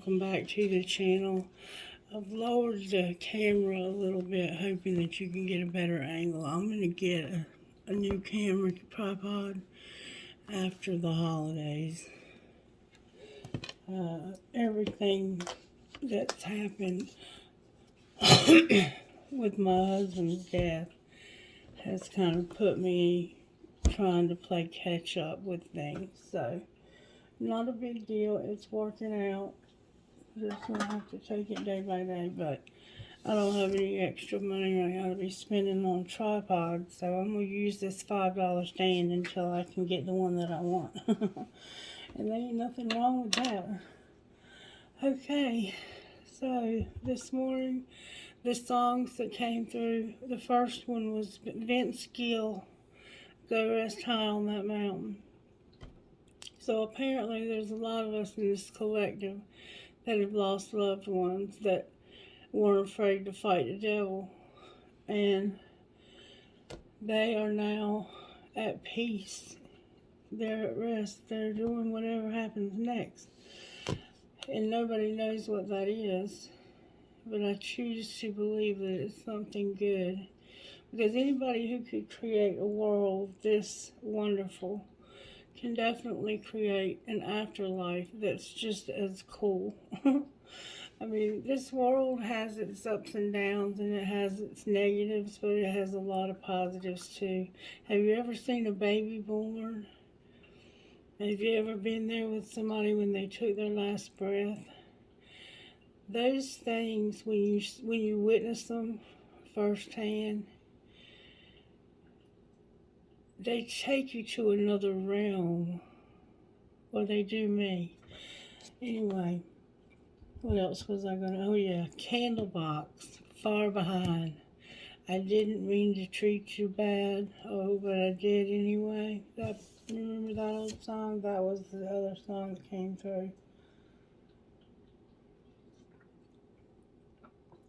welcome back to the channel. I've lowered the camera a little bit, hoping that you can get a better angle. I'm going to get a new camera tripod after the holidays. Everything that's happened with my husband's death has kind of put me trying to play catch up with things. So, not a big deal. It's working out. Just gonna have to take it day by day, but I don't have any extra money right now to be spending on tripods, so I'm gonna use this $5 stand until I can get the one that I want. And there ain't nothing wrong with that. Okay, so this morning, the songs that came through, the first one was Vince Gill, Go Rest High on That Mountain. So apparently there's a lot of us in this collective that have lost loved ones that weren't afraid to fight the devil. And they are now at peace. They're at rest. They're doing whatever happens next. And nobody knows what that is. But I choose to believe that it's something good. Because anybody who could create a world this wonderful can definitely create an afterlife that's just as cool. I mean, this world has its ups and downs and it has its negatives, but it has a lot of positives too. Have you ever seen a baby born? Have you ever been there with somebody when they took their last breath? Those things, when you witness them firsthand, they take you to another realm. Or they do me. Anyway, what else was I going to... Oh, yeah, Candlebox, Far Behind. I didn't mean to treat you bad. Oh, but I did anyway. Remember that old song? That was the other song that came through.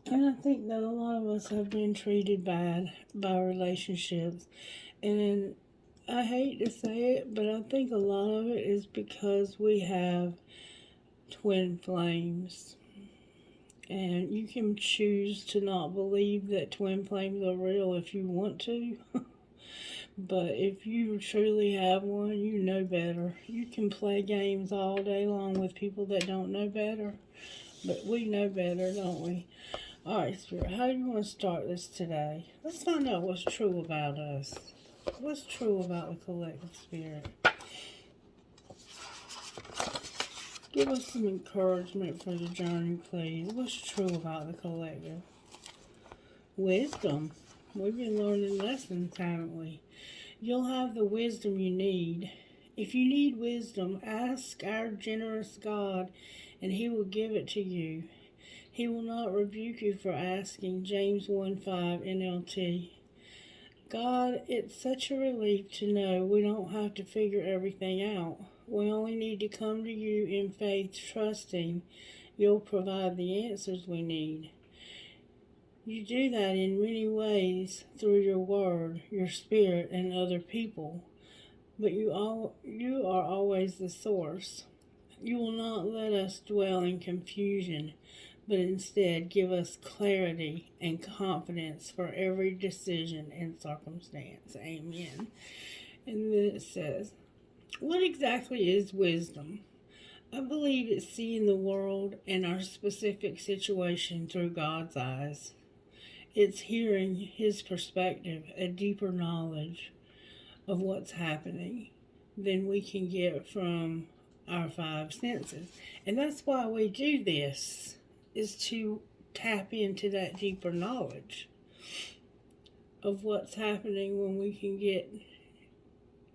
And I think that a lot of us have been treated bad by relationships. And I hate to say it, but I think a lot of it is because we have twin flames. And you can choose to not believe that twin flames are real if you want to. But if you truly have one, you know better. You can play games all day long with people that don't know better. But we know better, don't we? Alright, Spirit, how do you want to start this today? Let's find out what's true about us. What's true about the collective spirit? Give us some encouragement for the journey, please. What's true about the collective? Wisdom. We've been learning lessons, haven't we? You'll have the wisdom you need. If you need wisdom, ask our generous God, and He will give it to you. He will not rebuke you for asking. James 1:5 NLT. God, it's such a relief to know we don't have to figure everything out. We only need to come to you in faith, trusting you'll provide the answers we need. You do that in many ways through your word, your spirit, and other people. But you are always the source. You will not let us dwell in confusion, but instead give us clarity and confidence for every decision and circumstance. Amen. And then it says, what exactly is wisdom? I believe it's seeing the world and our specific situation through God's eyes. It's hearing His perspective, a deeper knowledge of what's happening than we can get from our five senses. And that's why we do this, is to tap into that deeper knowledge of what's happening when we can get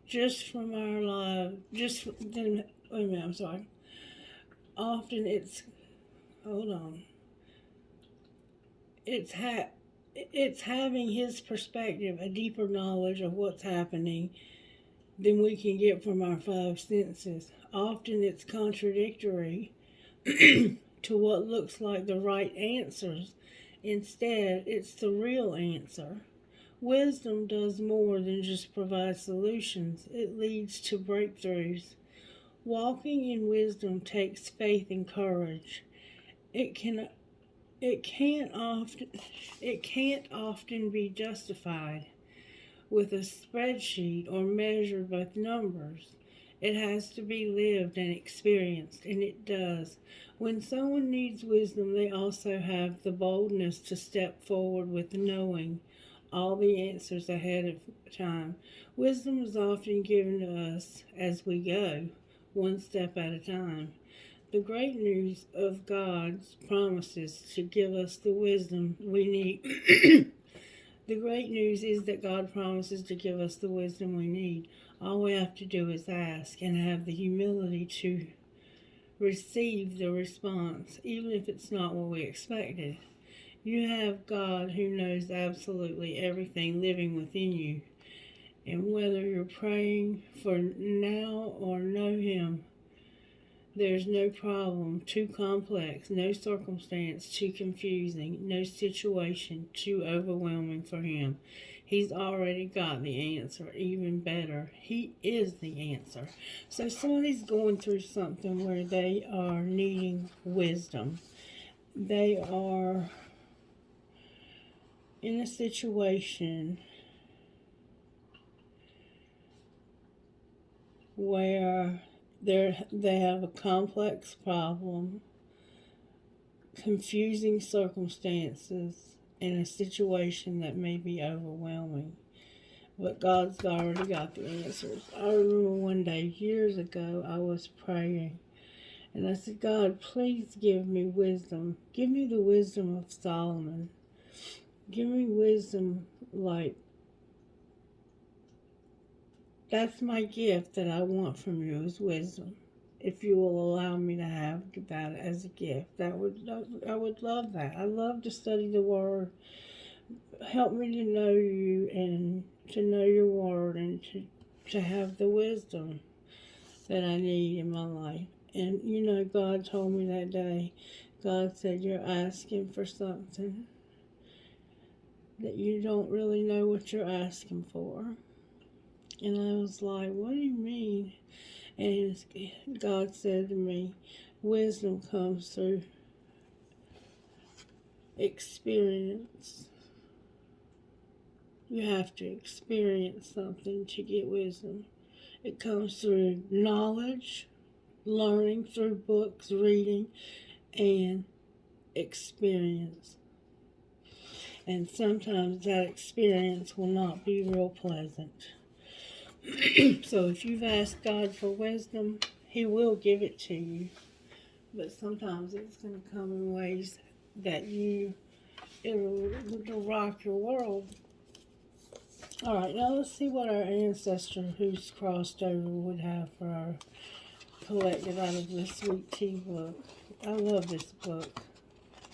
just from our lives, wait a minute, I'm sorry. Often it's having His perspective, a deeper knowledge of what's happening than we can get from our five senses. Often it's contradictory to what looks like the right answers. Instead, it's the real answer. Wisdom does more than just provide solutions. It leads to breakthroughs. Walking in wisdom takes faith and courage. It can it can't often it can't often be justified with a spreadsheet or measured with numbers. It has to be lived and experienced, and it does. When someone needs wisdom, they also have the boldness to step forward with knowing all the answers ahead of time. Wisdom is often given to us as we go, one step at a time. The great news of God's promises to give us the wisdom we need. The great news is that God promises to give us the wisdom we need. All we have to do is ask and have the humility to receive the response, even if it's not what we expected. You have God who knows absolutely everything living within you. And whether you're praying for now or know Him, there's no problem too complex, no circumstance too confusing, no situation too overwhelming for Him. He's already got the answer. Even better, He is the answer. So somebody's going through something where they are needing wisdom. They are in a situation where they have a complex problem, confusing circumstances, and a situation that may be overwhelming. But God's already got the answers. I remember one day, years ago, I was praying, and I said, God, please give me wisdom. Give me the wisdom of Solomon. Give me wisdom like, that's my gift that I want from you is wisdom. If you will allow me to have that as a gift, I would love that. I love to study the Word. Help me to know you and to know your Word and to have the wisdom that I need in my life. And God told me that day, God said, you're asking for something that you don't really know what you're asking for. And I was like, what do you mean? And God said to me, wisdom comes through experience. You have to experience something to get wisdom. It comes through knowledge, learning through books, reading, and experience. And sometimes that experience will not be real pleasant. So if you've asked God for wisdom, He will give it to you. But sometimes it's going to come in ways that it'll rock your world. All right, now let's see what our ancestor who's crossed over would have for our collected out of this sweet tea book. I love this book.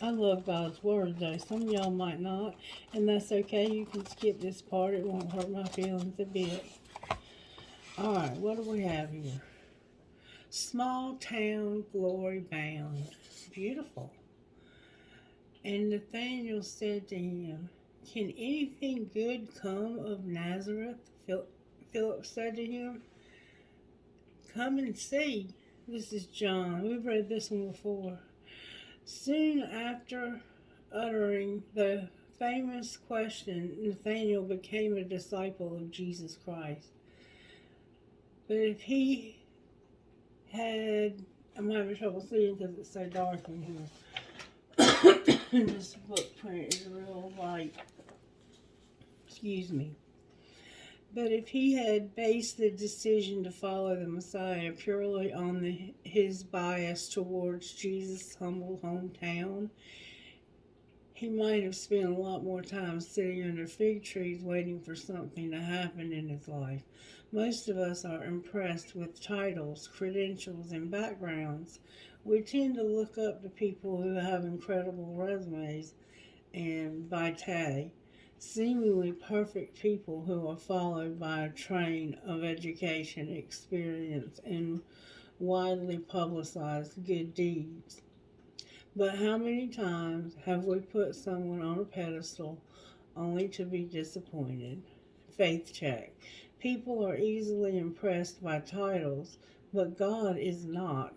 I love God's Word, though. Some of y'all might not, and that's okay. You can skip this part. It won't hurt my feelings a bit. All right, what do we have here? Small town glory bound. Beautiful. And Nathanael said to him, can anything good come of Nazareth? Philip said to him, come and see. This is John. We've read this one before. Soon after uttering the famous question, Nathanael became a disciple of Jesus Christ. But if he had, I'm having trouble seeing because it's so dark in here. And this book print is real light. Excuse me. But if he had based the decision to follow the Messiah purely on his bias towards Jesus' humble hometown, he might have spent a lot more time sitting under fig trees waiting for something to happen in his life. Most of us are impressed with titles, credentials, and backgrounds. We tend to look up to people who have incredible resumes and vitae, seemingly perfect people who are followed by a train of education, experience, and widely publicized good deeds. But how many times have we put someone on a pedestal only to be disappointed? Faith check. People are easily impressed by titles, but God is not.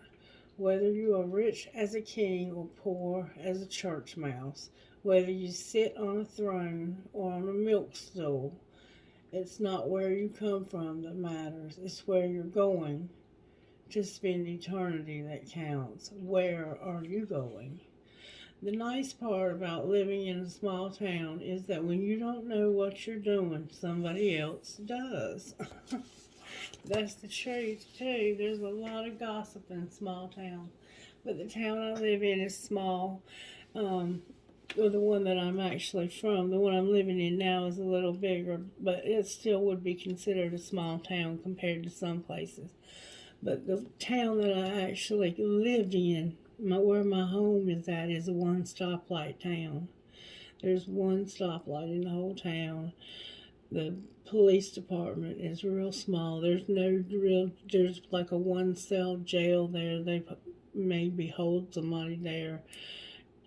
Whether you are rich as a king or poor as a church mouse, whether you sit on a throne or on a milk stool, it's not where you come from that matters. It's where you're going to spend eternity that counts. Where are you going? The nice part about living in a small town is that when you don't know what you're doing, somebody else does. That's the truth, too. There's a lot of gossip in small towns. But the town I live in is small. Or the one that I'm actually from, the one I'm living in now is a little bigger, but it still would be considered a small town compared to some places. But the town that I actually lived in, where my home is at, is a one stoplight town. There's one stoplight in the whole town. The police department is real small. There's like a one cell jail there. They maybe hold somebody there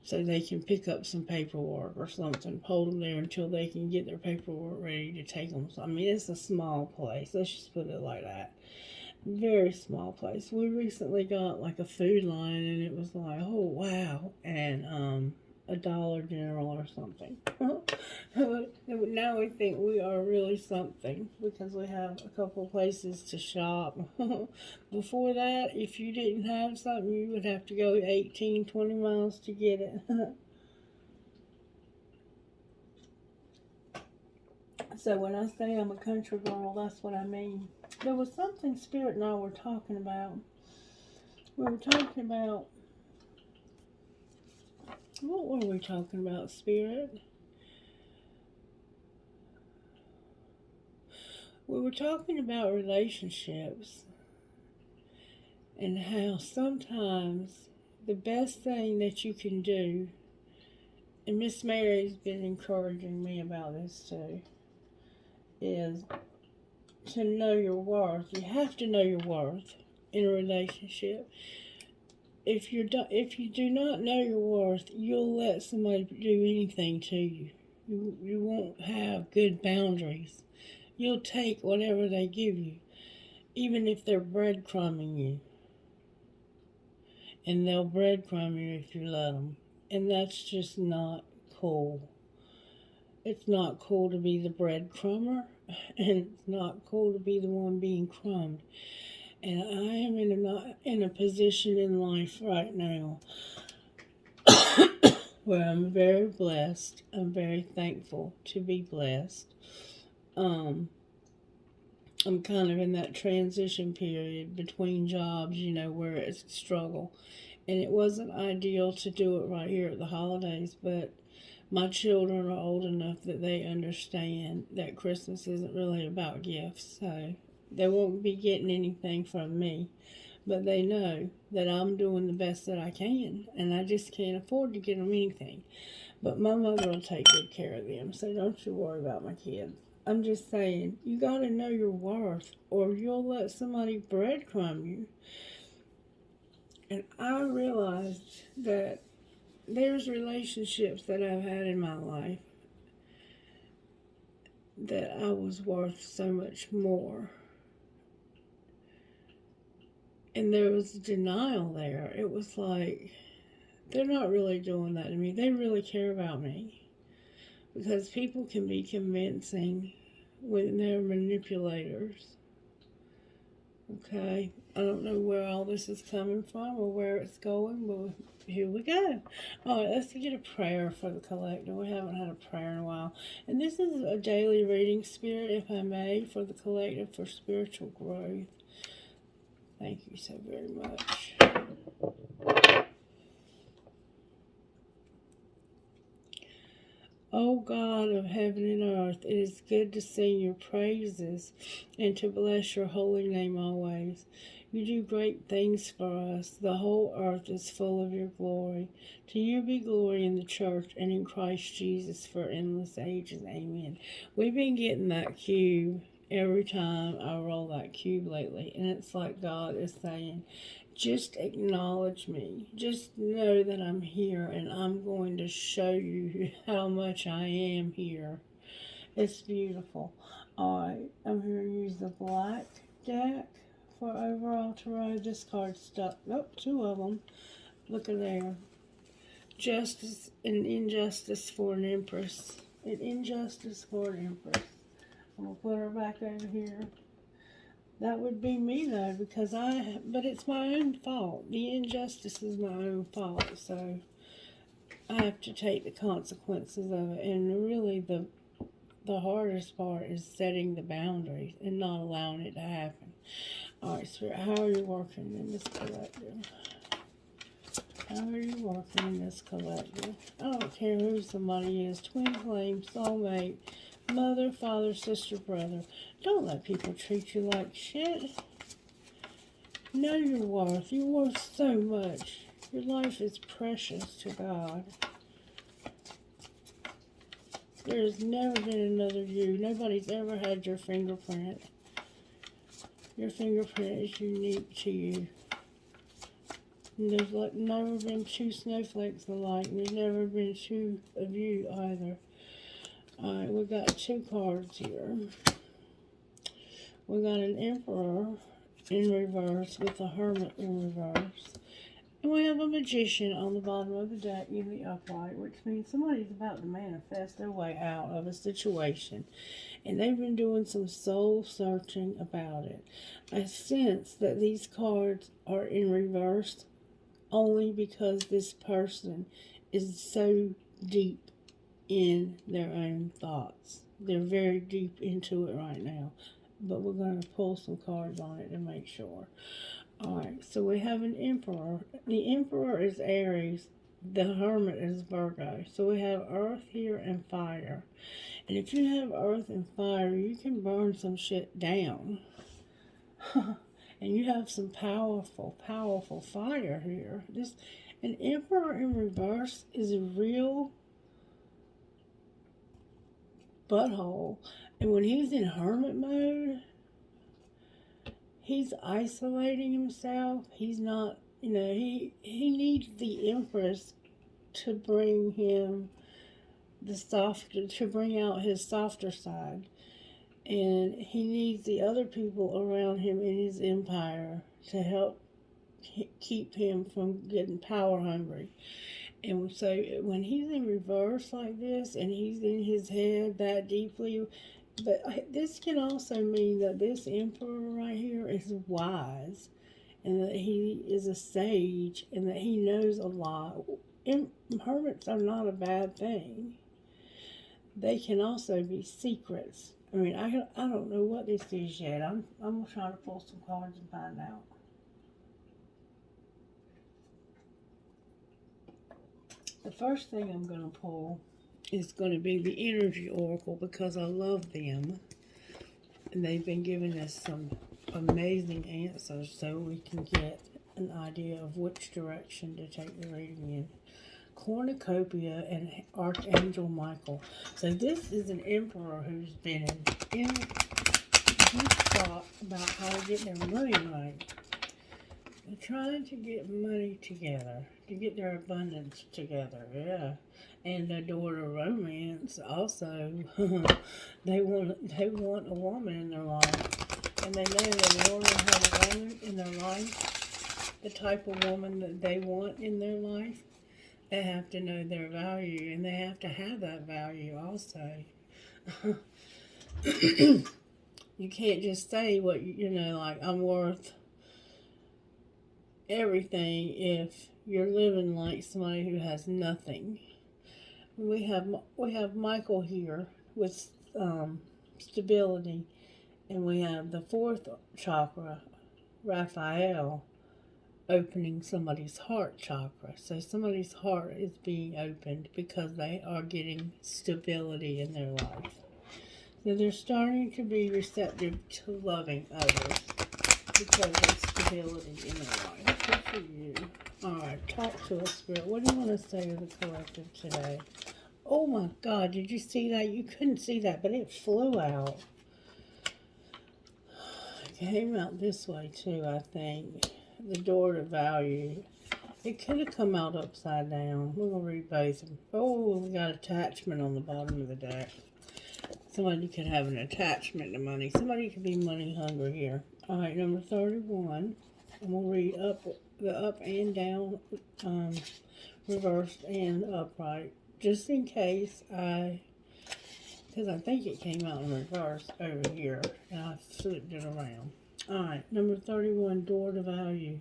so they can pick up some paperwork or something, hold them there until they can get their paperwork ready to take them. I mean, it's a small place. Let's just put it like that. Very small place. We recently got like a food line, and it was like, oh wow, and a Dollar General or something. Now we think we are really something because we have a couple places to shop. Before that, if you didn't have something, you would have to go 18, 20 miles to get it. So when I say I'm a country girl, that's what I mean. There was something Spirit and I were talking about. We were talking about, what were we talking about, Spirit? We were talking about relationships and how sometimes the best thing that you can do, and Miss Mary's been encouraging me about this too, is to know your worth. You have to know your worth in a relationship. If you do not know your worth, you'll let somebody do anything to you. You won't have good boundaries. You'll take whatever they give you, even if they're breadcrumbing you. And they'll breadcrumb you if you let them. And that's just not cool. It's not cool to be the breadcrumber, and it's not cool to be the one being crumbed. And I am in a position in life right now where I'm very blessed. I'm very thankful to be blessed. I'm kind of in that transition period between jobs, where it's a struggle. And it wasn't ideal to do it right here at the holidays, but my children are old enough that they understand that Christmas isn't really about gifts, so they won't be getting anything from me. But they know that I'm doing the best that I can, and I just can't afford to get them anything. But my mother will take good care of them, so don't you worry about my kids. I'm just saying, you got to know your worth, or you'll let somebody breadcrumb you. And I realized that there's relationships that I've had in my life that I was worth so much more. And there was denial there. It was like, they're not really doing that to me. They really care about me. Because people can be convincing when they're manipulators. Okay? I don't know where all this is coming from or where it's going, but here we go. All right, let's get a prayer for the collective. We haven't had a prayer in a while. And this is a daily reading, Spirit, if I may, for the collective for spiritual growth. Thank you so very much. O God of heaven and earth, it is good to sing your praises and to bless your holy name always. You do great things for us. The whole earth is full of your glory. To you be glory in the church and in Christ Jesus for endless ages. Amen. We've been getting that cube every time I roll that cube lately, and it's like God is saying, just acknowledge me. Just know that I'm here, and I'm going to show you how much I am here. It's beautiful. All right, I'm going to use the black deck for overall tarot. This card stuck. Nope, two of them. Look at there. Justice and injustice for an empress. An injustice for an empress. I'm going to put her back over here. That would be me, though, because but it's my own fault. The injustice is my own fault, so I have to take the consequences of it. And really, the hardest part is setting the boundaries and not allowing it to happen. Alright, Spirit, how are you working in this collective? How are you working in this collective? I don't care who somebody is. Twin flame, soulmate, mother, father, sister, brother. Don't let people treat you like shit. Know your worth. You're worth so much. Your life is precious to God. There's never been another you. Nobody's ever had your fingerprint. Your fingerprint is unique to you. And there's like never been two snowflakes alike. And there's never been two of you either. Alright, we got two cards here. We got an Emperor in reverse with a Hermit in reverse. And we have a Magician on the bottom of the deck in the upright, which means somebody's about to manifest their way out of a situation. And they've been doing some soul searching about it. I sense that these cards are in reverse only because this person is so deep in their own thoughts. They're very deep into it right now. But we're going to pull some cards on it to make sure. Alright, so we have an Emperor. The Emperor is Aries. The Hermit is Virgo. So we have Earth here and Fire. And if you have Earth and Fire, you can burn some shit down. And you have some powerful, powerful fire here. An Emperor in reverse is a real butthole. And when he's in hermit mode, he's isolating himself. He's not, he needs the Empress to bring him to bring out his softer side. And he needs the other people around him in his empire to help keep him from getting power hungry. And so when he's in reverse like this and he's in his head that deeply, but this can also mean that this Emperor right here is wise and that he is a sage and that he knows a lot. Hermits are not a bad thing. They can also be secrets. I mean, I don't know what this is yet. I'm going to try to pull some cards and find out. The first thing I'm going to pull is going to be the Energy Oracle because I love them. And they've been giving us some amazing answers so we can get an idea of which direction to take the reading in. Cornucopia and Archangel Michael. So this is an Emperor who's been in deep thought about how to get their money right. They're trying to get money together, to get their abundance together, yeah. And the door to romance also. they want a woman in their life. And they know that in order to have a woman in their life, the type of woman that they want in their life, they have to know their value, and they have to have that value also. You can't just say what, like, I'm worth everything if you're living like somebody who has nothing. We have Michael here with stability, and we have the fourth chakra, Raphael, opening somebody's heart chakra. So somebody's heart is being opened because they are getting stability in their life. So they're starting to be receptive to loving others because of stability in their life. Good for you. Alright, talk to us, Spirit. What do you want to say to the collective today? Oh my God, did you see that? You couldn't see that, but it flew out. It came out this way too, I think. The door to value. It could have come out upside down. We're going to read both of them. Oh, we got attachment on the bottom of the deck. Somebody could have an attachment to money. Somebody could be money hungry here. All right, number 31. I'm going to read the up and down, reversed and upright, just in case because I think it came out in reverse over here, and I flipped it around. All right, number 31, door to value.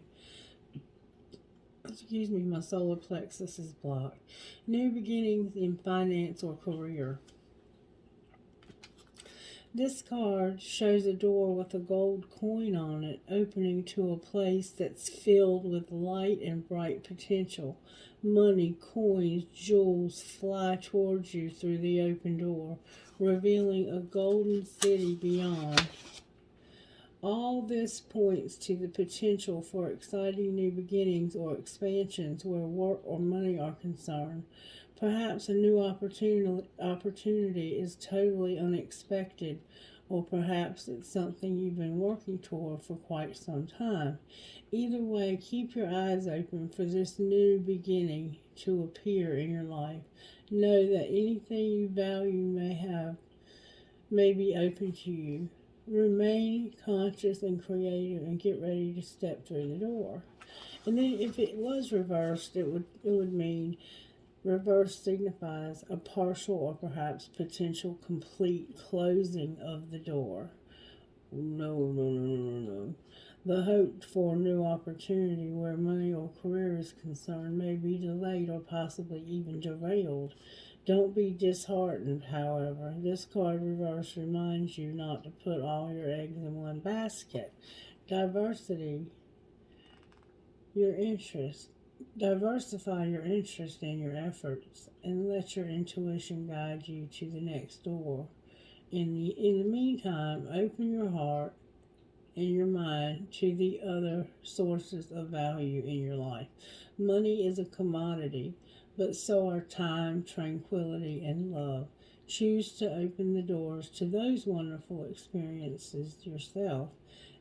Excuse me, my solar plexus is blocked. New beginnings in finance or career. This card shows a door with a gold coin on it, opening to a place that's filled with light and bright potential. Money, coins, jewels fly towards you through the open door, revealing a golden city beyond. All this points to the potential for exciting new beginnings or expansions where work or money are concerned. Perhaps a new opportunity is totally unexpected, or perhaps it's something you've been working toward for quite some time. Either way, keep your eyes open for this new beginning to appear in your life. Know that anything you value may be open to you. Remain conscious and creative and get ready to step through the door. And then if it was reversed, it would mean reverse signifies a partial or perhaps potential complete closing of the door. No. The hope for a new opportunity where money or career is concerned may be delayed or possibly even derailed. Don't be disheartened, however. This card reverse reminds you not to put all your eggs in one basket. Diversify your interest in your efforts, and let your intuition guide you to the next door. In the meantime, open your heart and your mind to the other sources of value in your life. Money is a commodity, but so are time, tranquility, and love. Choose to open the doors to those wonderful experiences yourself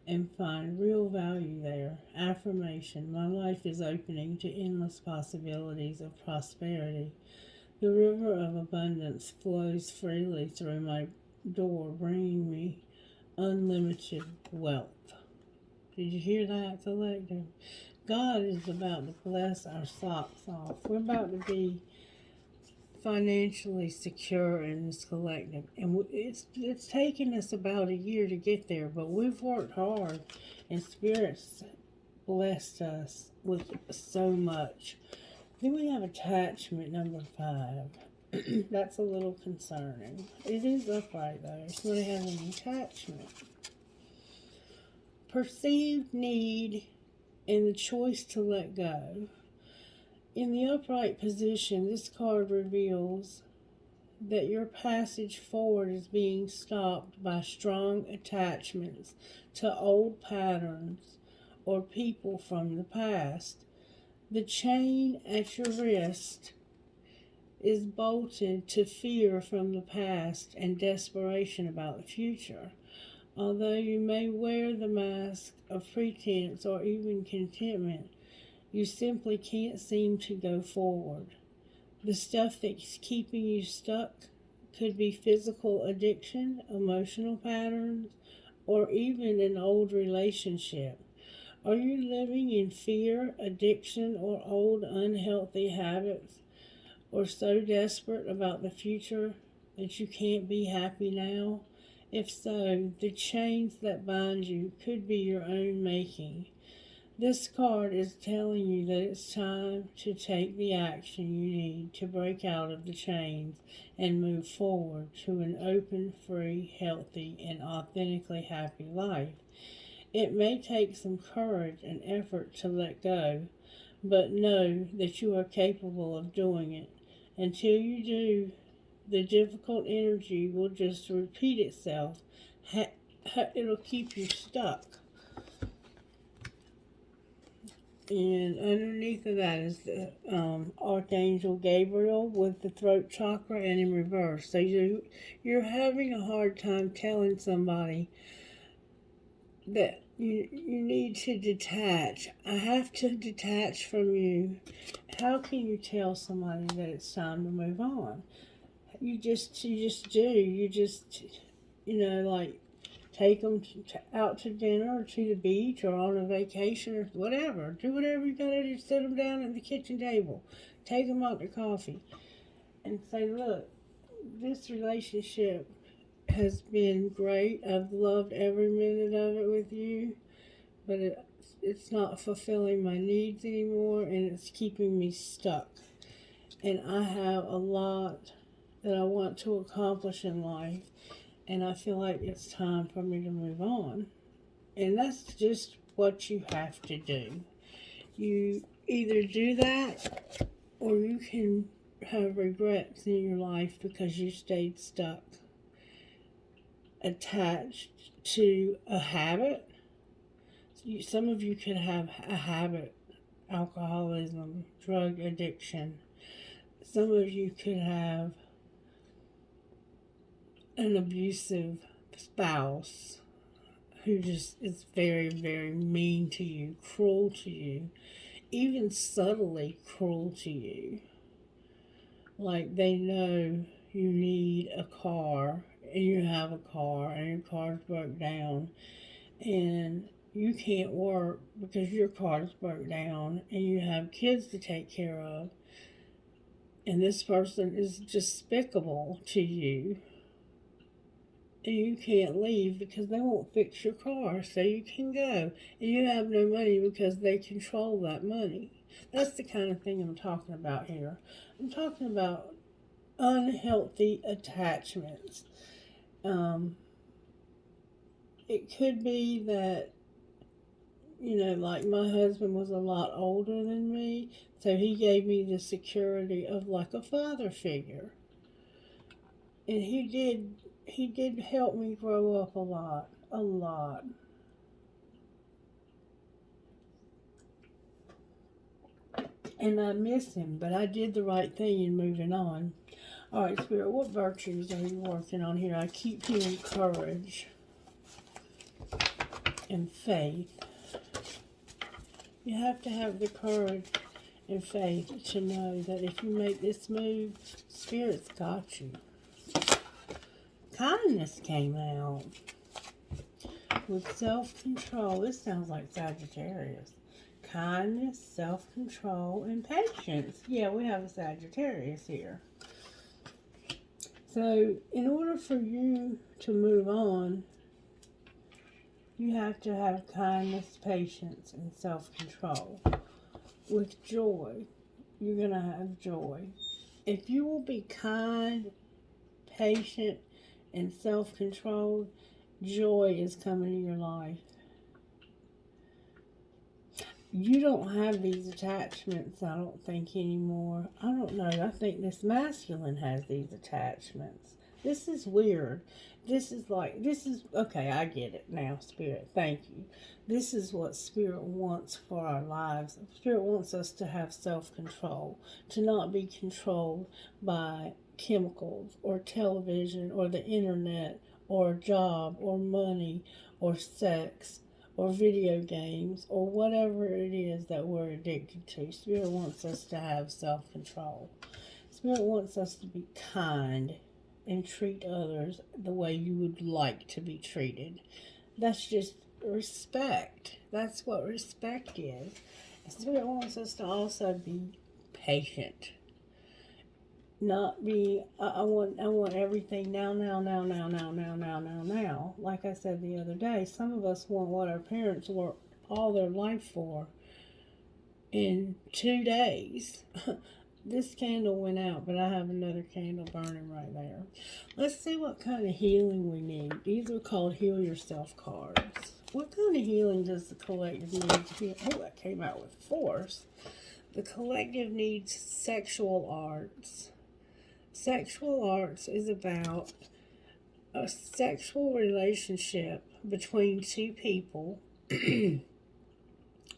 and find real value there. Affirmation: my life is opening to endless possibilities of prosperity. The river of abundance flows freely through my door, bringing me unlimited wealth. Did you hear that, collective? God is about to bless our socks off. We're about to be financially secure in this collective, and it's taken us about a year to get there, but we've worked hard, and Spirit's blessed us with so much. Then we have attachment number 5. That's a little concerning. It is upright though. It's going to have an attachment. Perceived need and the choice to let go. In the upright position, this card reveals that your passage forward is being stopped by strong attachments to old patterns or people from the past. The chain at your wrist is bolted to fear from the past and desperation about the future. Although you may wear the mask of pretense or even contentment, you simply can't seem to go forward. The stuff that's keeping you stuck could be physical addiction, emotional patterns, or even an old relationship. Are you living in fear, addiction, or old unhealthy habits, or so desperate about the future that you can't be happy now? If so, the chains that bind you could be your own making. This card is telling you that it's time to take the action you need to break out of the chains and move forward to an open, free, healthy, and authentically happy life. It may take some courage and effort to let go, but know that you are capable of doing it. Until you do, the difficult energy will just repeat itself. It'll keep you stuck. And underneath of that is the Archangel Gabriel with the throat chakra and in reverse. So you're having a hard time telling somebody that you need to detach. I have to detach from you. How can you tell somebody that it's time to move on? You just do. You just, like Take them out to dinner or to the beach or on a vacation or whatever. Do whatever you gotta do. Sit them down at the kitchen table. Take them out to coffee. And say, look, this relationship has been great. I've loved every minute of it with you. But it's not fulfilling my needs anymore, and it's keeping me stuck. And I have a lot that I want to accomplish in life, and I feel like it's time for me to move on. And that's just what you have to do. You either do that, or you can have regrets in your life because you stayed stuck, attached to a habit. Some of you could have a habit, alcoholism, drug addiction. Some of you could have an abusive spouse who just is very, very mean to you, cruel to you, even subtly cruel to you. Like they know you need a car and you have a car and your car's broke down and you can't work because your car's broke down and you have kids to take care of. And this person is despicable to you. And you can't leave because they won't fix your car so you can go. And you have no money because they control that money. That's the kind of thing I'm talking about here. I'm talking about unhealthy attachments. It could be that, like my husband was a lot older than me, so he gave me the security of like a father figure. And he did help me grow up a lot. And I miss him, but I did the right thing in moving on. All right, Spirit, what virtues are you working on here? I keep hearing courage and faith. You have to have the courage and faith to know that if you make this move, Spirit's got you. Kindness came out with self-control. This sounds like Sagittarius. Kindness, self-control, and patience. Yeah, we have a Sagittarius here. So, in order for you to move on, you have to have kindness, patience, and self-control. With joy, you're going to have joy. If you will be kind, patient, and self-controlled, joy is coming to your life. You don't have these attachments, I don't think, anymore. I don't know. I think this masculine has these attachments. This is weird. Okay, I get it now, Spirit. Thank you. This is what Spirit wants for our lives. Spirit wants us to have self-control, to not be controlled by chemicals or television or the internet or a job or money or sex or video games or whatever it is that we're addicted to. Spirit wants us to have self-control. Spirit wants us to be kind and treat others the way you would like to be treated. That's just respect. That's what respect is. Spirit wants us to also be patient. Not be, I want everything now. Like I said the other day, some of us want what our parents worked all their life for in 2 days. This candle went out, but I have another candle burning right there. Let's see what kind of healing we need. These are called Heal Yourself cards. What kind of healing does the collective need to heal? Oh, that came out with force. The collective needs sexual arts. Sexual arts is about a sexual relationship between two people. And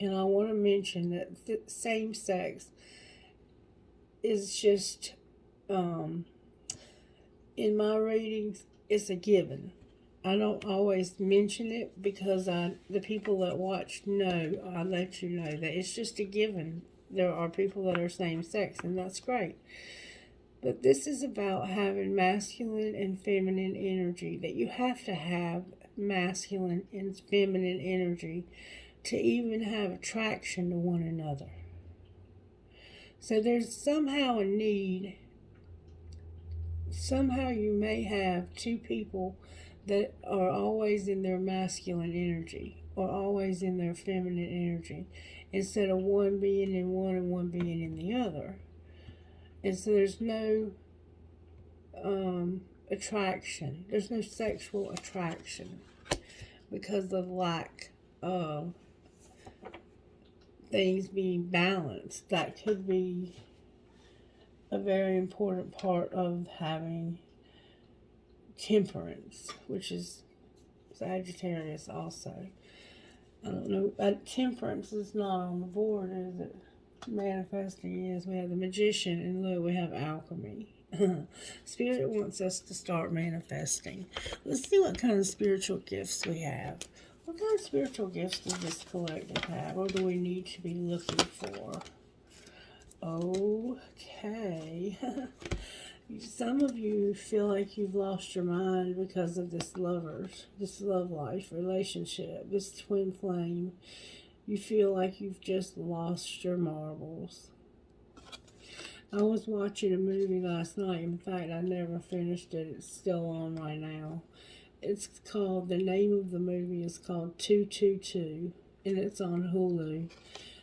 I want to mention that the same sex is just, in my readings, it's a given. I don't always mention it because the people that watch know, I let you know that it's just a given. There are people that are same sex, and that's great. But this is about having masculine and feminine energy, that you have to have masculine and feminine energy to even have attraction to one another. So there's somehow a need. Somehow you may have two people that are always in their masculine energy or always in their feminine energy instead of one being in one and one being in the other. And so there's no attraction. There's no sexual attraction because of lack of things being balanced. That could be a very important part of having temperance, which is Sagittarius also. I don't know. Temperance is not on the board, is it? Manifesting is. We have the Magician, and look, we have alchemy. Spirit wants us to start manifesting. Let's see what kind of spiritual gifts we have. What kind of spiritual gifts does this collective have, or do we need to be looking for? Okay. Some of you feel like you've lost your mind because of this love life relationship, this twin flame. You feel like you've just lost your marbles. I was watching a movie last night. In fact, I never finished it. It's still on right now. It's called, the name of the movie is called 222, and it's on Hulu.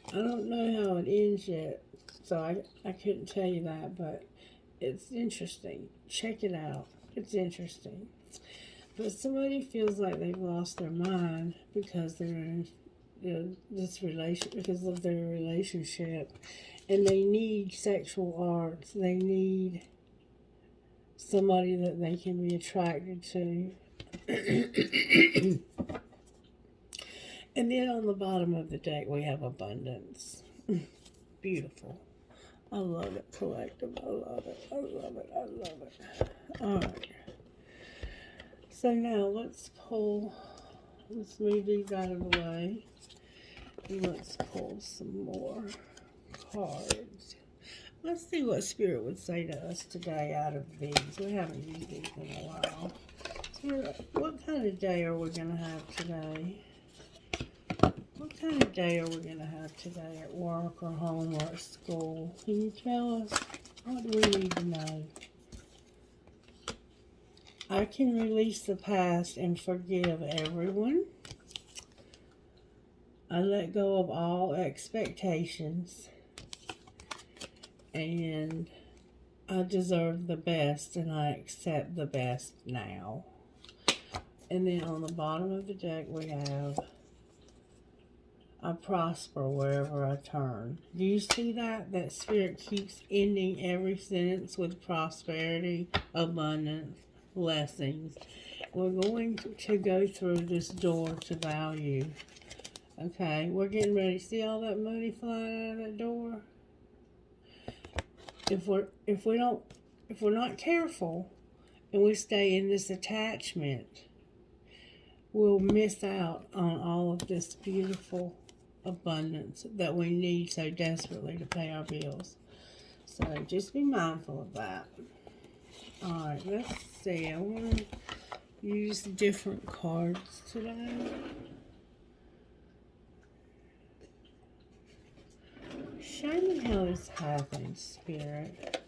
I don't know how it ends yet, so I couldn't tell you that, but it's interesting. Check it out. It's interesting. But somebody feels like they've lost their mind because they're in because of their relationship, and they need sexual arts. They need somebody that they can be attracted to. And then on the bottom of the deck we have abundance. Beautiful. I love it, collective. I love it. I love it. I love it. Alright. So now let's move these out of the way. And let's pull some more cards. Let's see what Spirit would say to us today out of these. We haven't used these in a while. Spirit, what kind of day are we going to have today? What kind of day are we going to have today at work or home or at school? Can you tell us? What do we need to know? I can release the past and forgive everyone. I let go of all expectations. And I deserve the best and I accept the best now. And then on the bottom of the deck we have, I prosper wherever I turn. Do you see that? That Spirit keeps ending every sentence with prosperity, abundance, blessings. We're going to go through this door to value. Okay, we're getting ready. See all that money flying out of that door? If we're not careful and we stay in this attachment, we'll miss out on all of this beautiful abundance that we need so desperately to pay our bills. So just be mindful of that. Alright, let's see. I want to use different cards today. Show me how this happens, Spirit.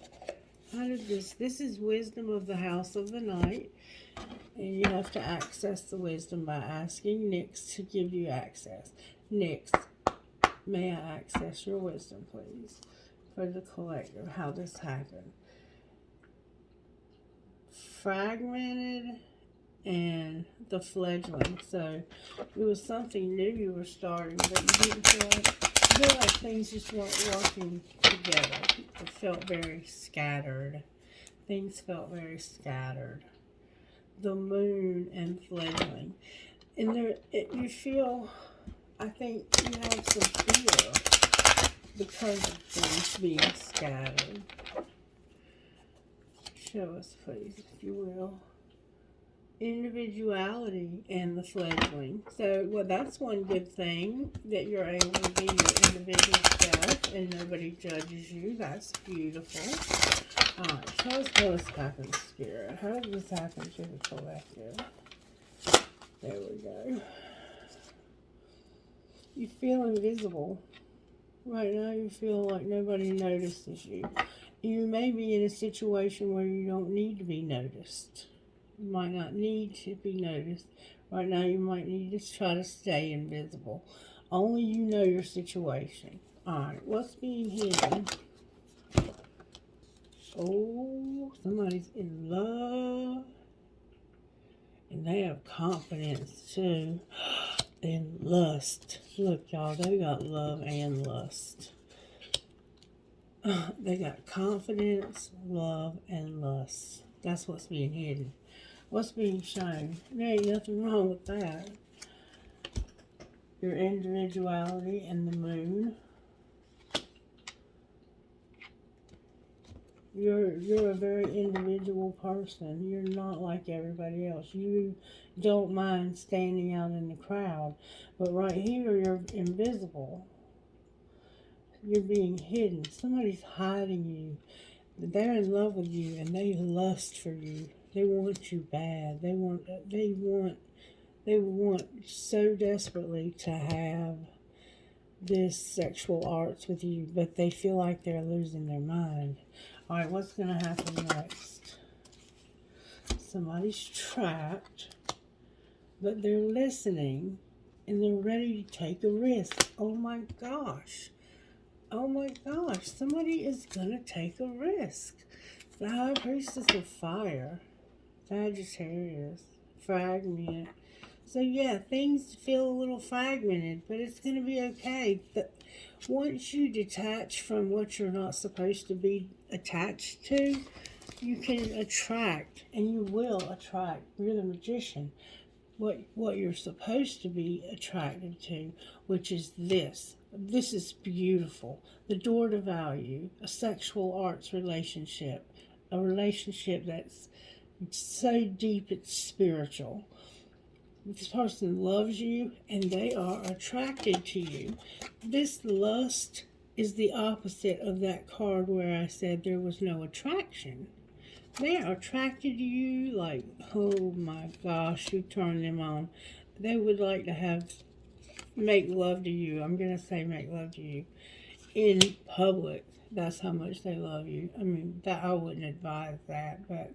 How did this is wisdom of the house of the night. And you have to access the wisdom by asking Nyx to give you access. Nyx, may I access your wisdom, please, for the collective, how this happened. Fragmented and the fledgling. So it was something new you were starting, but you didn't feel like things just weren't working together. It felt very scattered. Things felt very scattered. The moon and fledgling. And you feel, I think you have some fear because of things being scattered. Show us, please, if you will. Individuality and the fledgling. So, well, that's one good thing, that you're able to be your individual self and nobody judges you. That's beautiful. Alright, show us how this happens, Spirit. How did this happen to the collective? There we go. You feel invisible. Right now you feel like nobody notices you. You may be in a situation where you don't need to be noticed. You might not need to be noticed. Right now you might need to try to stay invisible. Only you know your situation. Alright, what's being hidden? Oh, somebody's in love. And they have confidence too. And lust. Look, y'all, they got love and lust. They got confidence, love, and lust. That's what's being hidden. What's being shown? There ain't nothing wrong with that. Your individuality and the moon. You're a very individual person. You're not like everybody else. You don't mind standing out in the crowd. But right here, you're invisible. You're being hidden. Somebody's hiding you. They're in love with you and they lust for you. They want you bad. They want so desperately to have this sexual arts with you, but they feel like they're losing their mind. All right, what's going to happen next? Somebody's trapped, but they're listening and they're ready to take a risk. Oh my gosh. Oh my gosh. Somebody is going to take a risk. The High Priestess of Fire, Sagittarius, fragment. So yeah, things feel a little fragmented, but it's going to be okay. Once you detach from what you're not supposed to be attached to, you can attract, and you will attract. You're the magician. What you're supposed to be attracted to, which is this. This is beautiful. The door to value, a sexual arts relationship, a relationship that's so deep it's spiritual. This person loves you and they are attracted to you. This lust is the opposite of that card where I said there was no attraction. They are attracted to you like, oh my gosh, you turn them on. They would like to make love to you. I'm going to say make love to you in public. That's how much they love you. I mean, that I wouldn't advise that, but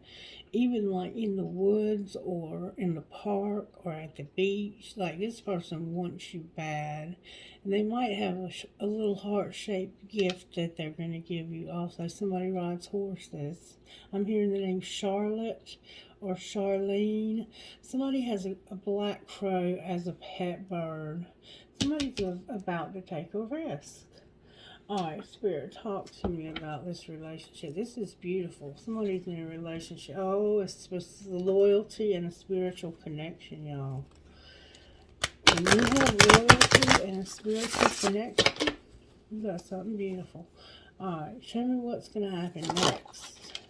even like in the woods or in the park or at the beach, like this person wants you bad. And they might have a little heart-shaped gift that they're going to give you also. Somebody rides horses. I'm hearing the name Charlotte or Charlene. Somebody has a black crow as a pet bird. Somebody's about to take a risk. Alright, Spirit, talk to me about this relationship. This is beautiful. Somebody's in a relationship. Oh, it's loyalty and a spiritual connection, y'all. When you have loyalty and a spiritual connection, you got something beautiful. Alright, show me what's going to happen next.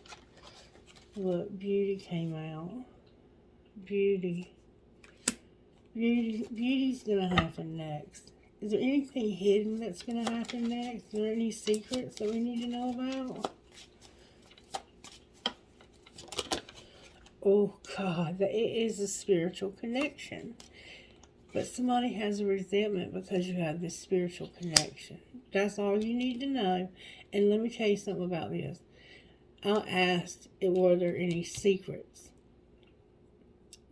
Look, beauty came out. Beauty. Beauty's going to happen next. Is there anything hidden that's going to happen next? Is there any secrets that we need to know about? Oh, God. It is a spiritual connection. But somebody has a resentment because you have this spiritual connection. That's all you need to know. And let me tell you something about this. I asked, were there any secrets?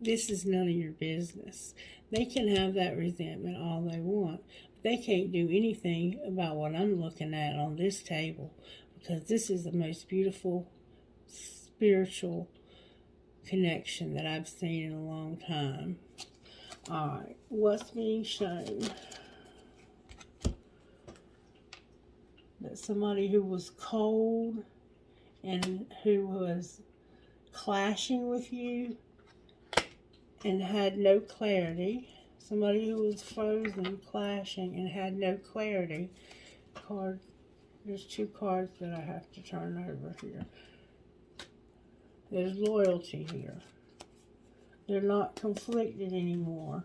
This is none of your business. They can have that resentment all they want. But they can't do anything about what I'm looking at on this table, because this is the most beautiful spiritual connection that I've seen in a long time. Alright, what's being shown? That somebody who was cold and who was clashing with you and had no clarity. Somebody who was frozen, clashing, and had no clarity. There's two cards that I have to turn over here. There's loyalty here. They're not conflicted anymore.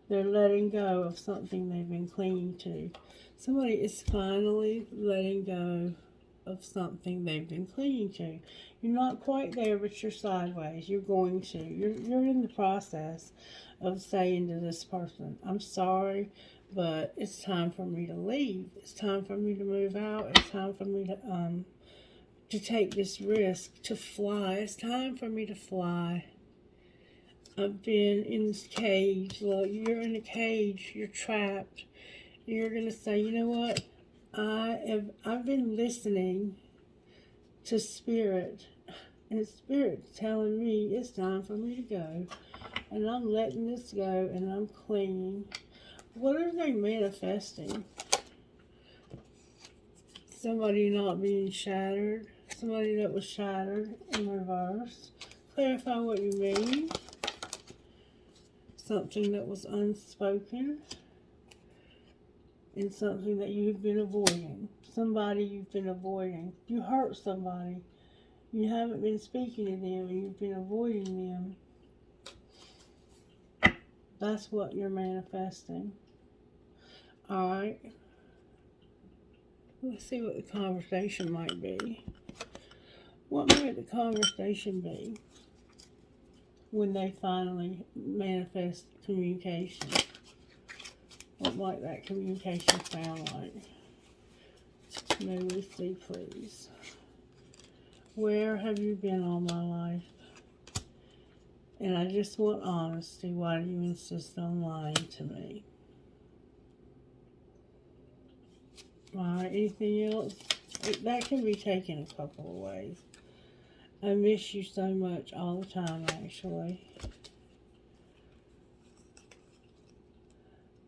They're letting go of something they've been clinging to. Somebody is finally letting go of something they've been clinging to. You're not quite there, but you're sideways. You're going to. You're in the process of saying to this person, I'm sorry, but it's time for me to leave. It's time for me to move out. It's time for me to take this risk, to fly. It's time for me to fly. I've been in this cage. Look, you're in a cage. You're trapped. You're going to say, you know what? I've been listening to Spirit, and Spirit's telling me it's time for me to go. And I'm letting this go, and I'm clinging. What are they manifesting? Somebody not being shattered. Somebody that was shattered in reverse. Clarify what you mean. Something that was unspoken. And something that you've been avoiding. Somebody you've been avoiding. You hurt somebody. You haven't been speaking to them, and you've been avoiding them. That's what you're manifesting. Alright. Let's see what the conversation might be. What might the conversation be when they finally manifest communication? What might that communication sound like? May we see, please. Where have you been all my life? And I just want honesty. Why do you insist on lying to me? Alright, anything else? That can be taken a couple of ways. I miss you so much all the time, actually.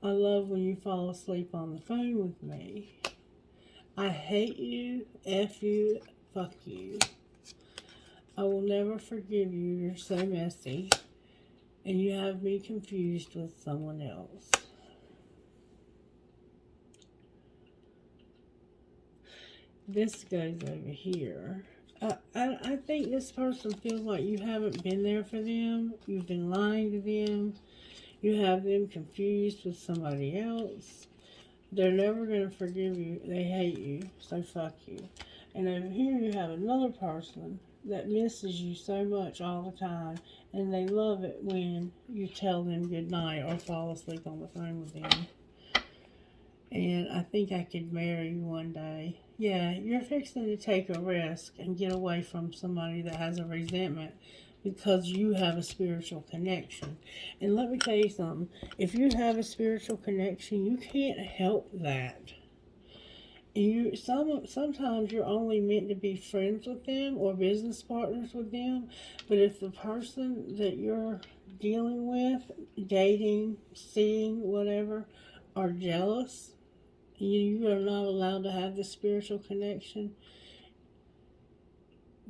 I love when you fall asleep on the phone with me. I hate you, F you, fuck you. I will never forgive you. You're so messy. And you have me confused with someone else. This goes over here. I think this person feels like you haven't been there for them. You've been lying to them. You have them confused with somebody else. They're never going to forgive you. They hate you. So fuck you. And over here you have another person that misses you so much all the time. And they love it when you tell them goodnight or fall asleep on the phone with them. And I think I could marry you one day. Yeah, you're fixing to take a risk and get away from somebody that has a resentment because you have a spiritual connection. And let me tell you something. If you have a spiritual connection, you can't help that. Sometimes you're only meant to be friends with them or business partners with them. But if the person that you're dealing with, dating, seeing, whatever, are jealous, you are not allowed to have the spiritual connection,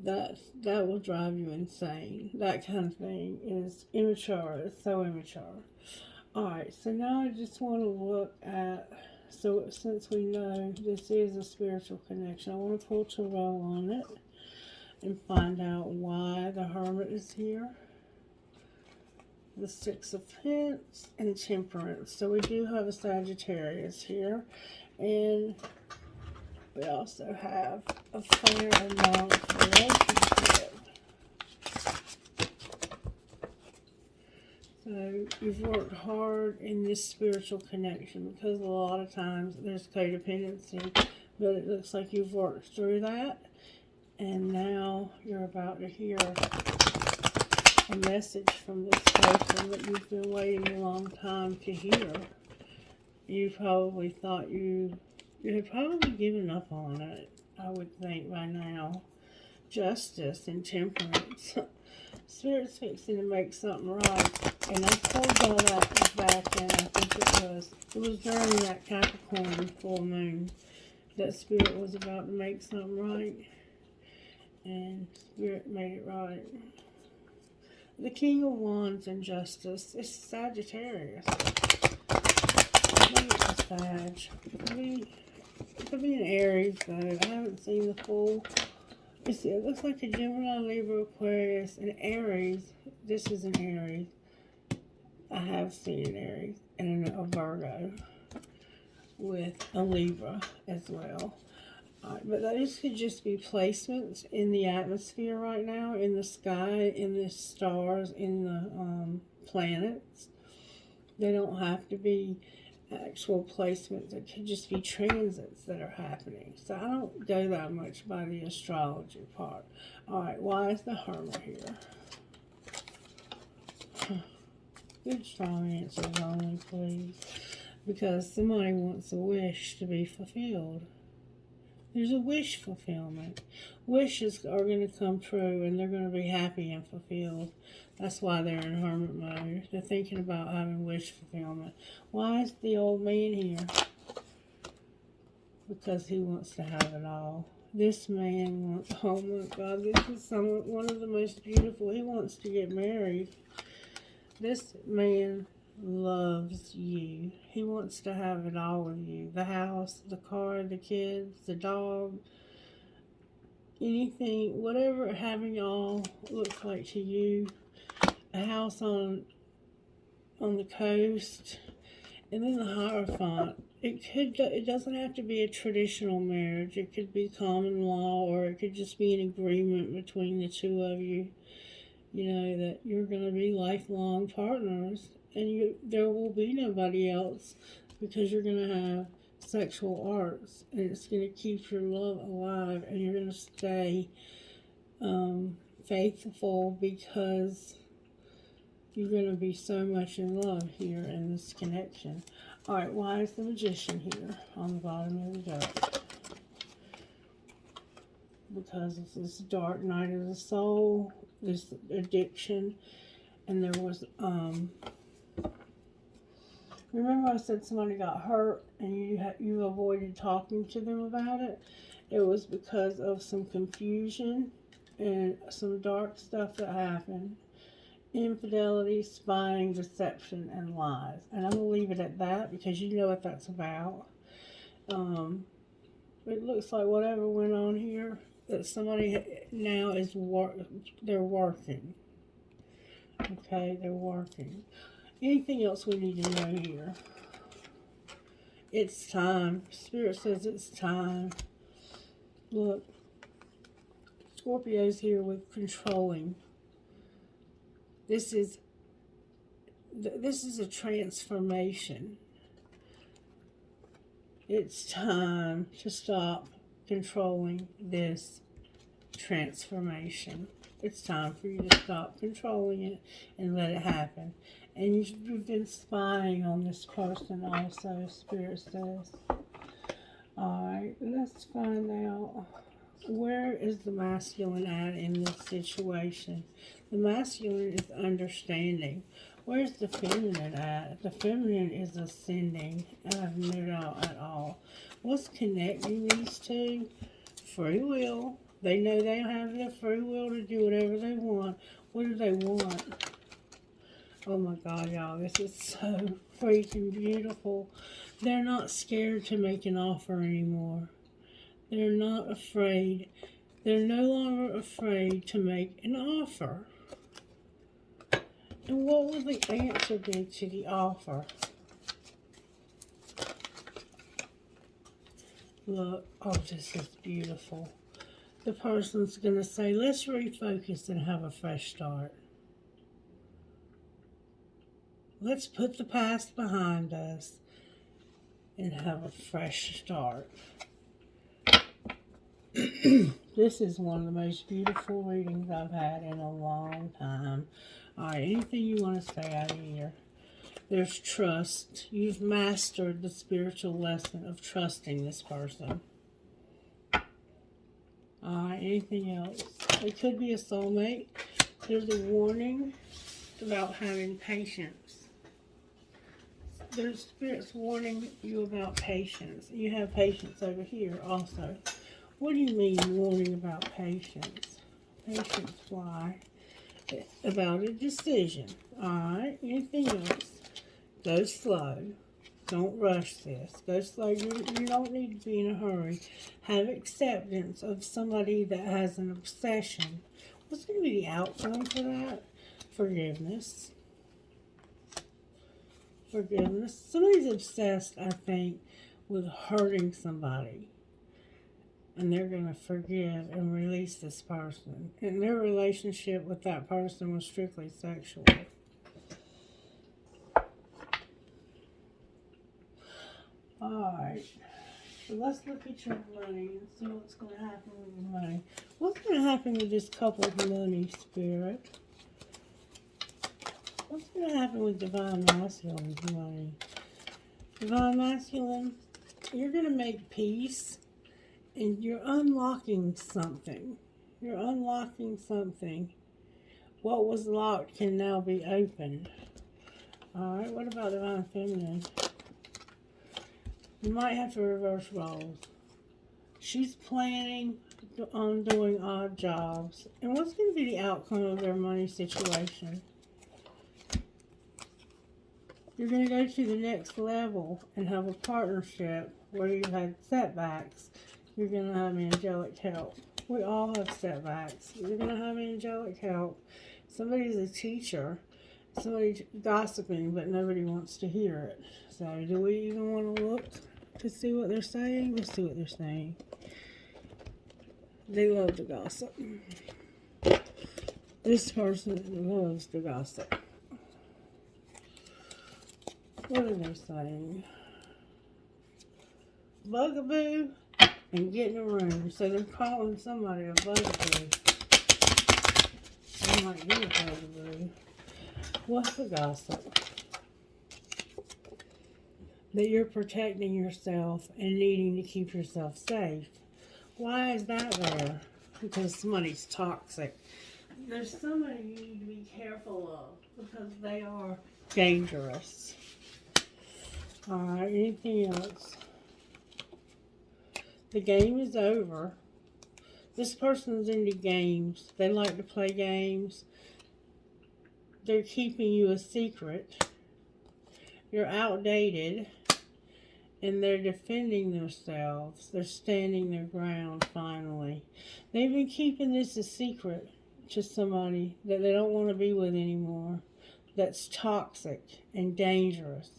that will drive you insane. That kind of thing is immature. It's so immature. Alright, so now I just want to look at, so since we know this is a spiritual connection, I want to pull tarot on it and find out why the Hermit is here. The Six of Pentacles and Temperance. So we do have a Sagittarius here. And we also have a fire and monk relationship. So you've worked hard in this spiritual connection because a lot of times there's codependency. But it looks like you've worked through that. And now you're about to hear a message from this person that you've been waiting a long time to hear. You probably thought you had probably given up on it, I would think, by now. Justice and Temperance. Spirit's fixing to make something right. And I told y'all that back in, I think it was during that Capricorn full moon that Spirit was about to make something right. And Spirit made it right. The King of Wands and Justice is Sagittarius. Maybe it's a Sag. It could be an Aries, though. I haven't seen the full. It looks like a Gemini, Libra, Aquarius, and Aries. This is an Aries. I have seen an Aries and a Virgo with a Libra as well. But those could just be placements in the atmosphere right now, in the sky, in the stars, in the planets. They don't have to be actual placements. It could just be transits that are happening. So I don't go that much by the astrology part. All right, why is the Hermit here? Good strong answers only, please. Because somebody wants a wish to be fulfilled. There's a wish fulfillment. Wishes are going to come true, and they're going to be happy and fulfilled. That's why they're in hermit mode. They're thinking about having wish fulfillment. Why is the old man here? Because he wants to have it all. This man wants, oh my God, this is one of the most beautiful. He wants to get married. This man loves you. He wants to have it all with you. The house, the car, the kids, the dog, anything, whatever having all looks like to you. A house on the coast, and then the Hierophant. It doesn't have to be a traditional marriage. It could be common law, or it could just be an agreement between the two of you. You know, that you're going to be lifelong partners, and there will be nobody else, because you're going to have sexual arts, and it's going to keep your love alive, and you're going to stay faithful, because you're going to be so much in love here in this connection. All right, why is the Magician here on the bottom of the deck? Because it's this dark night of the soul, this addiction, and there was, remember I said somebody got hurt and you avoided talking to them about it? It was because of some confusion and some dark stuff that happened. Infidelity, spying, deception, and lies. And I'm going to leave it at that, because you know what that's about. It looks like whatever went on here, that somebody now is they're working. Okay, they're working. Anything else we need to know here? It's time. Spirit says it's time. Look, Scorpio's here with controlling. This is a transformation. It's time to stop controlling this transformation. It's time for you to stop controlling it and let it happen. And you've been spying on this person also, Spirit says. Alright, let's find out, where is the masculine at in this situation? The masculine is understanding. Where's the feminine at? The feminine is ascending. I have no doubt at all. What's connecting these two? Free will. They know they have their free will to do whatever they want. What do they want? Oh my God, y'all. This is so freaking beautiful. They're not scared to make an offer anymore. They're not afraid. They're no longer afraid to make an offer. And what will the answer be to the offer? Look, oh, this is beautiful. The person's going to say, let's refocus and have a fresh start. Let's put the past behind us and have a fresh start. This is one of the most beautiful readings I've had in a long time. Alright, anything you want to say out of here? There's trust. You've mastered the spiritual lesson of trusting this person. Alright, anything else? It could be a soulmate. There's a warning about having patience. There's spirits warning you about patience. You have patience over here also. What do you mean warning about patience? Patience, why? About a decision. Alright, anything else? Go slow. Don't rush this. Go slow. You don't need to be in a hurry. Have acceptance of somebody that has an obsession. What's going to be the outcome for that? Forgiveness. Forgiveness. Somebody's obsessed, I think, with hurting somebody. and they're going to forgive and release this person. And their relationship with that person was strictly sexual. Alright, so let's look at your money and see what's going to happen with your money. What's going to happen with this couple's money, Spirit? What's going to happen with Divine Masculine's money? Divine Masculine, you're going to make peace, and you're unlocking something. You're unlocking something. What was locked can now be opened. Alright, what about Divine Feminine? You might have to reverse roles. She's planning on doing odd jobs. And what's going to be the outcome of their money situation? You're going to go to the next level and have a partnership where you had setbacks. You're going to have angelic help. We all have setbacks. You're going to have angelic help. Somebody's a teacher. Somebody's gossiping, but nobody wants to hear it. So do we even want to look to see what they're saying? Let's see what they're saying. They love to gossip. This person loves to gossip. What are they saying? Bugaboo and get in a room. So they're calling somebody a bugaboo. They might be a bugaboo. What's the gossip? That you're protecting yourself and needing to keep yourself safe. Why is that there? Because somebody's toxic. There's somebody you need to be careful of because they are dangerous. Alright, anything else? The game is over. This person's into games. They like to play games. They're keeping you a secret. You're outdated. And they're defending themselves. They're standing their ground, finally. They've been keeping this a secret to somebody that they don't want to be with anymore. That's toxic and dangerous.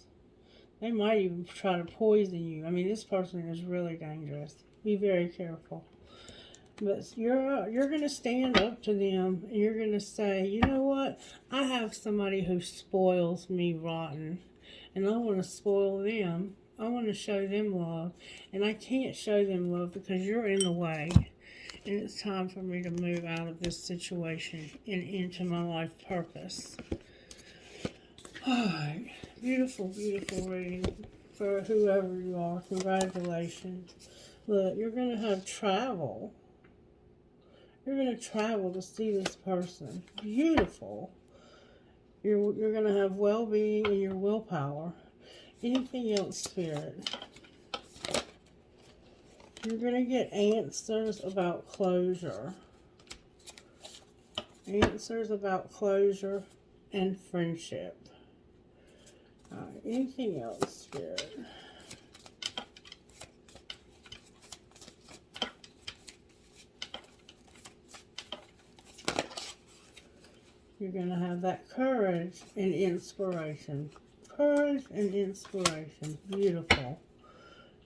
They might even try to poison you. I mean, this person is really dangerous. Be very careful. But you're going to stand up to them and you're going to say, you know what? I have somebody who spoils me rotten. And I want to spoil them. I want to show them love. And I can't show them love because you're in the way. And it's time for me to move out of this situation and into my life purpose. Alright. Beautiful, beautiful reading for whoever you are. Congratulations. Look, you're going to have travel. You're going to travel to see this person. Beautiful. You're going to have well-being and your willpower. Anything else, Spirit? You're going to get answers about closure. Answers about closure and friendship. Alright, anything else, Spirit? You're going to have that courage and inspiration. Courage and inspiration. Beautiful.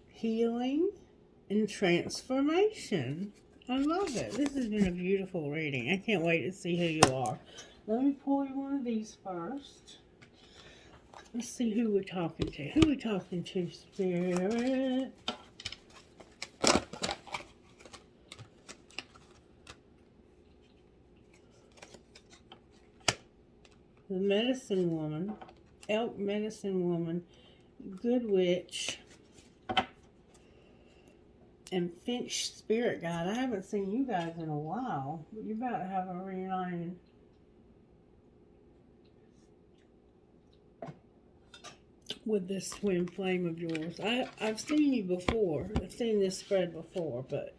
Healing and transformation. I love it. This has been a beautiful reading. I can't wait to see who you are. Let me pull you one of these first. Let's see who we're talking to. Who are we talking to, Spirit? The Medicine Woman, Elk Medicine Woman, Good Witch, and Finch Spirit Guide. I haven't seen you guys in a while, but you're about to have a reunion. With this twin flame of yours. I've seen you before. I've seen this spread before, but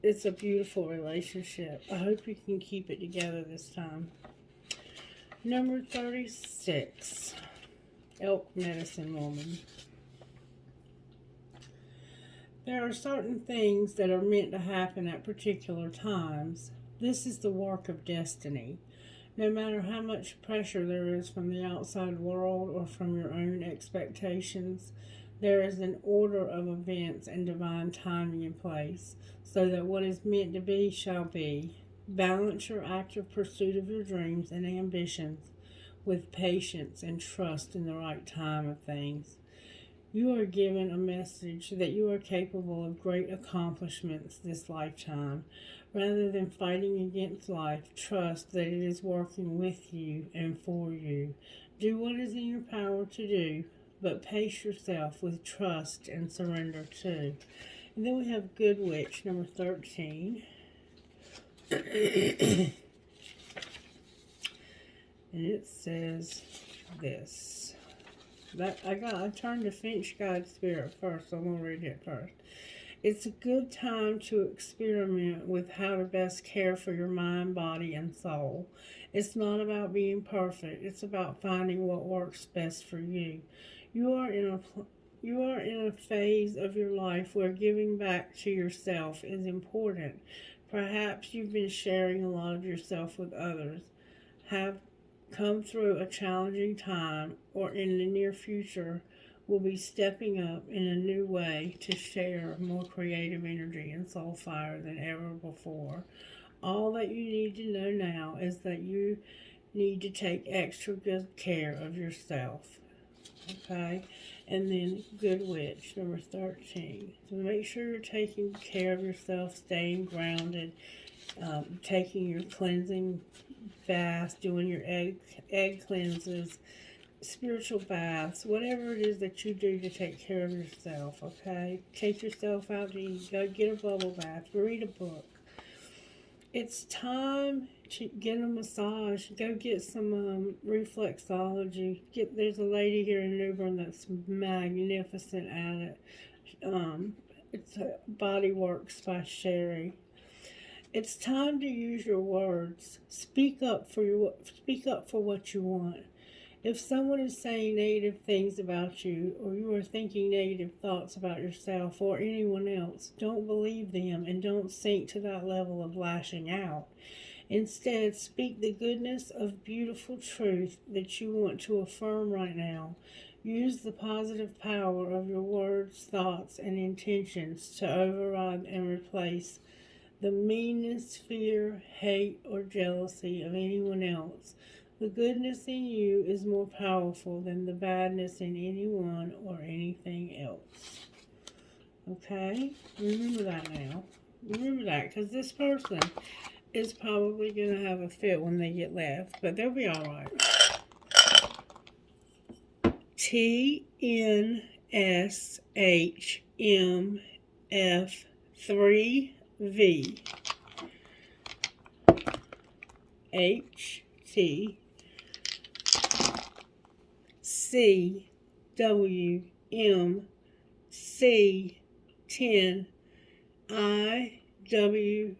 it's a beautiful relationship. I hope you can keep it together this time. Number 36, Elk Medicine Woman. There are certain things that are meant to happen at particular times. This is the work of destiny. No matter how much pressure there is from the outside world or from your own expectations, There is an order of events and divine timing in place, so that what is meant to be shall be. Balance your active pursuit of your dreams and ambitions with patience and trust in the right time of things. You are given a message that you are capable of great accomplishments this lifetime. Rather than fighting against life, trust that it is working with you and for you. Do what is in your power to do, but pace yourself with trust and surrender too. And then we have Good Witch, number 13. And it says this. I turned to Finch Guide Spirit first, so I'm going to read it first. It's a good time to experiment with how to best care for your mind, body, and soul. It's not about being perfect. It's about finding what works best for you. You are in a phase of your life where giving back to yourself is important. Perhaps you've been sharing a lot of yourself with others, have come through a challenging time, or in the near future will be stepping up in a new way to share more creative energy and soul fire than ever before. All that you need to know now is that you need to take extra good care of yourself. Okay? And then Good Witch, number 13. So make sure you're taking care of yourself, staying grounded, taking your cleansing baths, doing your egg cleanses, spiritual baths, whatever it is that you do to take care of yourself, okay? Take yourself out to eat, go get a bubble bath, read a book. It's time to get a massage, go get some reflexology. There's a lady here in New Bern that's magnificent at it. It's Body Works by Sherry. It's time to use your words. Speak up for what you want. If someone is saying negative things about you, or you are thinking negative thoughts about yourself or anyone else, don't believe them and don't sink to that level of lashing out. Instead, speak the goodness of beautiful truth that you want to affirm right now. Use the positive power of your words, thoughts, and intentions to override and replace the meanness, fear, hate, or jealousy of anyone else. The goodness in you is more powerful than the badness in anyone or anything else. Okay? Remember that now. Remember that, because this person is probably going to have a fit when they get left, but they'll be all right. TNSHMF3V HT CWMC10 IWS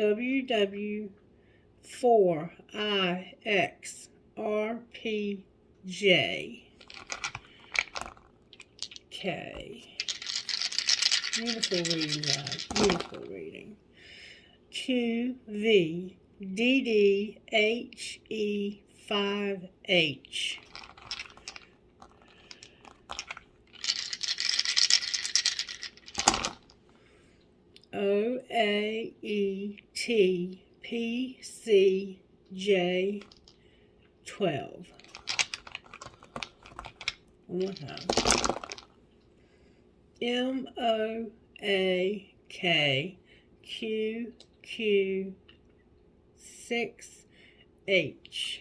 WW4IXRPJ K. Beautiful reading, guys. Beautiful reading. QVDDHE5H. OAETPCJ12. One more time. MOAKQQ6H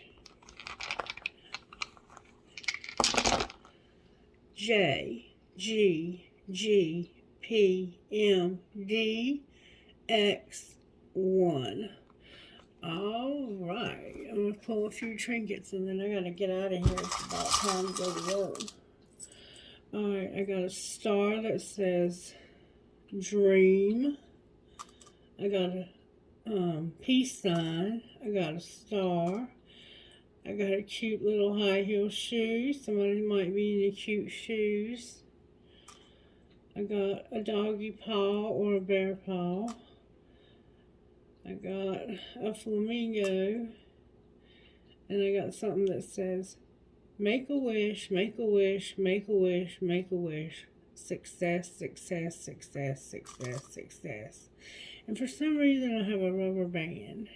JGGPMDX1. All right, I'm going to pull a few trinkets and then I got to get out of here. It's about time to go to work. All right, I got a star that says dream. I got a peace sign. I got a star. I got a cute little high heel shoe. Somebody might be into cute shoes. I got a doggy paw or a bear paw. I got a flamingo, and I got something that says, make a wish, make a wish, make a wish, make a wish. Success, success, success, success, success. And for some reason I have a rubber band.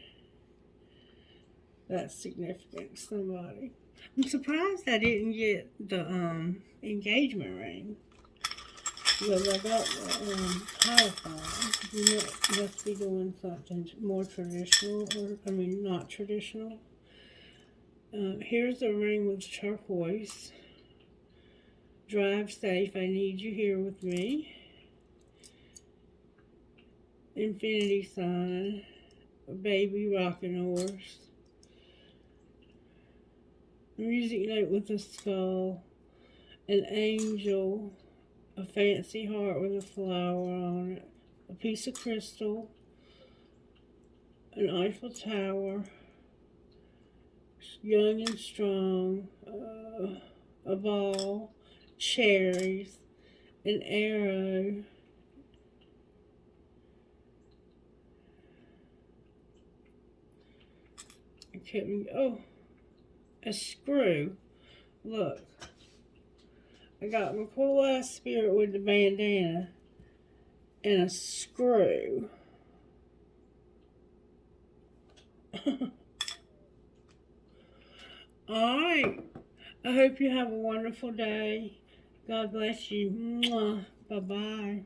That's significant to somebody. I'm surprised I didn't get the engagement ring. Because I got the Lifeline. You must be doing something more traditional, not traditional. Here's a ring with turquoise. Drive safe, I need you here with me. Infinity sign, a baby rocking horse. Music note with a skull, an angel, a fancy heart with a flower on it, a piece of crystal, an Eiffel Tower, young and strong, a ball, cherries, an arrow, a screw. Look, I got my cool ass spirit with the bandana and a screw. Alright, I hope you have a wonderful day. God bless you. Bye bye.